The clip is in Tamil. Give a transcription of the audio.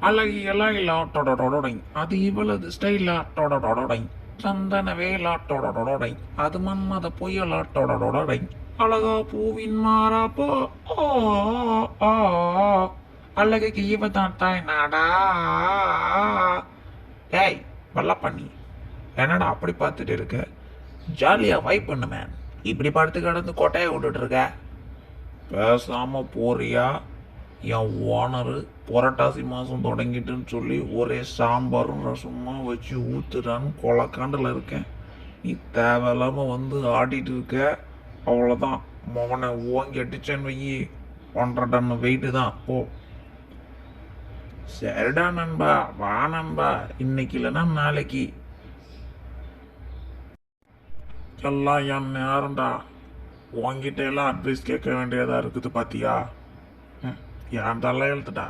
அழகிய லைலா டொடொடொடொடை அது இவளது ஸ்டைலா டொடொடொடொடை சந்தன வேலா டொடொடொடொடை அது மன்மத புயலா டொடொடொடொடை அழகா பூவின் மாறாப்போ ஓ ஆ அழகுக்கு இவ தான் தாய் நாடா. ஏய் வல்ல பண்ணி, என்னடா அப்படி பார்த்துட்டு இருக்க? ஜாலியா வைப் பண்ணு மேன். இப்படி படுத்து கிடந்து கொட்டையை விட்டுட்டு இருக்க. பேசாம போறியா? என் ஓனரு புரட்டாசி மாதம் தொடங்கிட்டுன்னு சொல்லி ஒரே சாம்பாரும் ரசமா வச்சு ஊத்துறான்னு கொலக்காண்டில் இருக்கேன். நீ தேவையில்லாமல் வந்து ஆடிட்டு இருக்க. அவ்வளோதான், மவனை ஓங்கி அடிச்சேன்னு வையி 1.5 டன் வெயிட்டு தான். ஓ சரிடா நண்பா, வா நண்பா, இன்னைக்கு இல்லைன்னா நாளைக்கு. எல்லாம் என் நேரம்டா. உங்ககிட்ட எல்லாம் அட்வைஸ் கேட்க வேண்டியதாக இருக்குது பார்த்தியா? என் தலை எழுத்துட்டா.